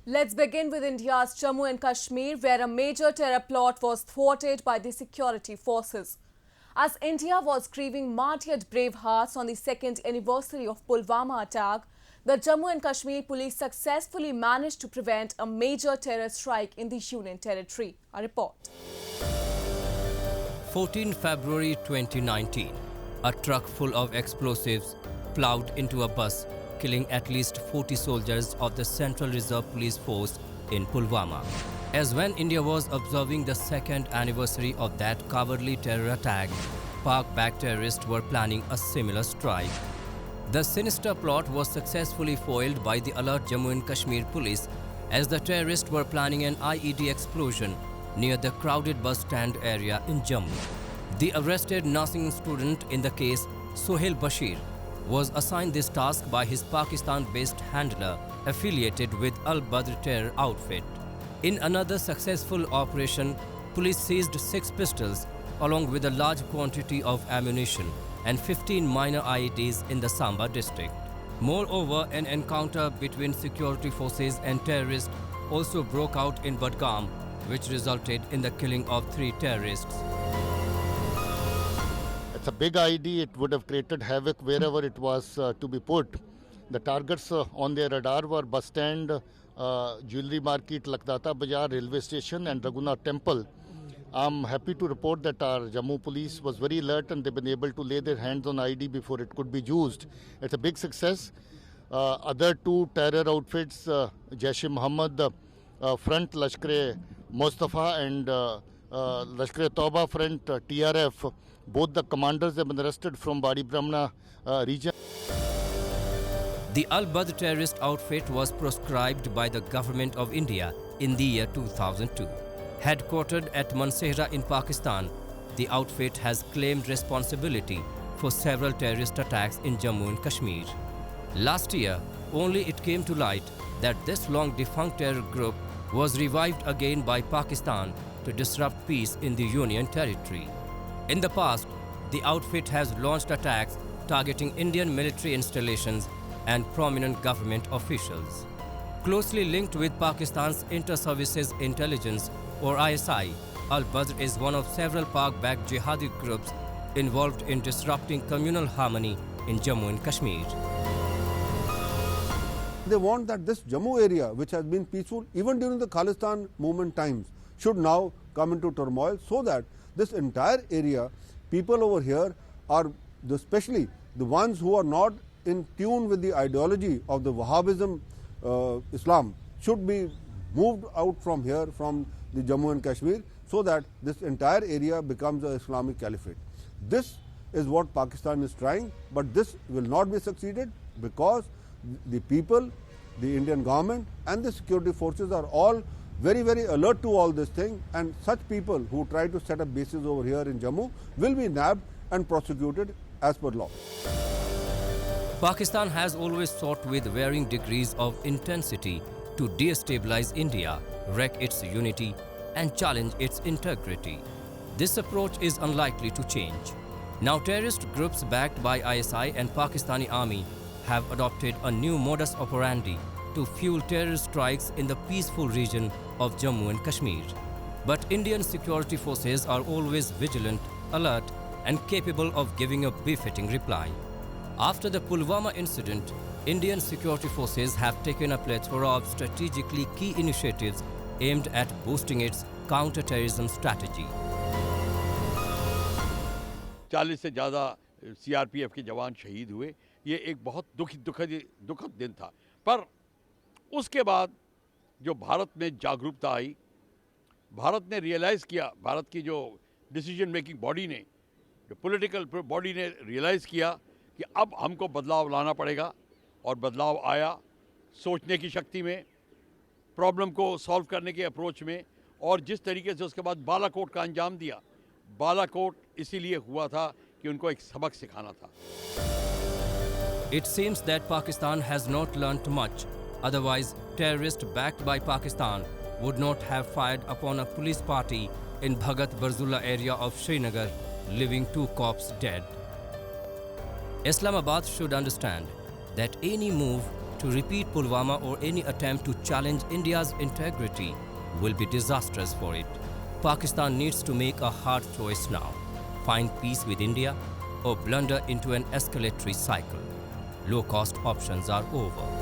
Let's begin with India's Jammu and Kashmir, where a major terror plot was thwarted by the security forces. As India was grieving martyred brave hearts on the second anniversary of Pulwama attack, the Jammu and Kashmir police successfully managed to prevent a major terror strike in the Union territory. A report. 14 February 2019, a truck full of explosives plowed into a bus, killing at least 40 soldiers of the Central Reserve Police Force in Pulwama. As when India was observing the second anniversary of that cowardly terror attack, Pak-backed terrorists were planning a similar strike. The sinister plot was successfully foiled by the alert Jammu and Kashmir police as the terrorists were planning an IED explosion near the crowded bus stand area in Jammu. The arrested nursing student in the case, Sohail Bashir, was assigned this task by his Pakistan-based handler affiliated with Al-Badr terror outfit. In another successful operation, police seized 6 pistols along with a large quantity of ammunition and 15 minor IEDs in the Samba district. Moreover, an encounter between security forces and terrorists also broke out in Budgam, which resulted in the killing of 3 terrorists. It's a big ID. It would have created havoc wherever it was to be put. The targets on their radar were bus stand, jewelry market, Lakdata Bazaar, railway station and Raghunath temple. I'm happy to report that our Jammu police was very alert and they've been able to lay their hands on ID before it could be used. It's a big success. Other 2 terror outfits, Jaish-e-Mohammed front Lashkar-e-Mustafa and Lashkar-e-Tauba front TRF, both the commanders have been arrested from Badi Brahmana region. The Al-Badr terrorist outfit was proscribed by the Government of India in the year 2002. Headquartered at Mansehra in Pakistan, the outfit has claimed responsibility for several terrorist attacks in Jammu and Kashmir. Last year, only it came to light that this long-defunct terror group was revived again by Pakistan to disrupt peace in the Union territory. In the past, the outfit has launched attacks targeting Indian military installations and prominent government officials. Closely linked with Pakistan's Inter-Services Intelligence or ISI, Al-Badr is one of several Pak-backed jihadi groups involved in disrupting communal harmony in Jammu and Kashmir. They want that this Jammu area, which has been peaceful even during the Khalistan movement times, should now come into turmoil, so that this entire area, people over here are, especially the ones who are not in tune with the ideology of the Wahhabism Islam, should be moved out from here, from the Jammu and Kashmir, so that this entire area becomes an Islamic caliphate. This is what Pakistan is trying, but this will not be succeeded because the people, the Indian government and the security forces are all very, very alert to all this thing, and such people who try to set up bases over here in Jammu will be nabbed and prosecuted as per law. Pakistan has always sought with varying degrees of intensity to destabilize India, wreck its unity and challenge its integrity. This approach is unlikely to change. Now terrorist groups backed by ISI and Pakistani army have adopted a new modus operandi to fuel terror strikes in the peaceful region of Jammu and Kashmir. But Indian security forces are always vigilant, alert and capable of giving a befitting reply. After the Pulwama incident, Indian security forces have taken a plethora of strategically key initiatives aimed at boosting its counter-terrorism strategy. 40 से ज़्यादा CRPF के जवान शहीद हुए। ये एक बहुत दुखद दिन था। पर उसके बाद जो भारत में जागरूकता आई, भारत ने रियलाइज़ किया, भारत की जो डिसीजन मेकिंग बॉडी ने, जो पॉलिटिकल बॉडी ने रियलाइज़ किया कि अब हमको बदलाव लाना पड़ेगा, और बदलाव आया सोचने की शक्ति में, प्रॉब्लम को सॉल्व करने के अप्रोच में, और जिस तरीके से उसके बाद बालाकोट का अंजाम दिया। बालाकोट इसीलिए हुआ था कि उनको एक सबक सिखाना था। It seems that Pakistan has not learnt much. Otherwise, terrorists backed by Pakistan would not have fired upon a police party in Bhagat Barzulla area of Srinagar, leaving 2 cops dead. Islamabad should understand that any move To repeat Pulwama or any attempt to challenge India's integrity will be disastrous for it. Pakistan needs to make a hard choice now. Find peace with India or blunder into an escalatory cycle. Low-cost options are over.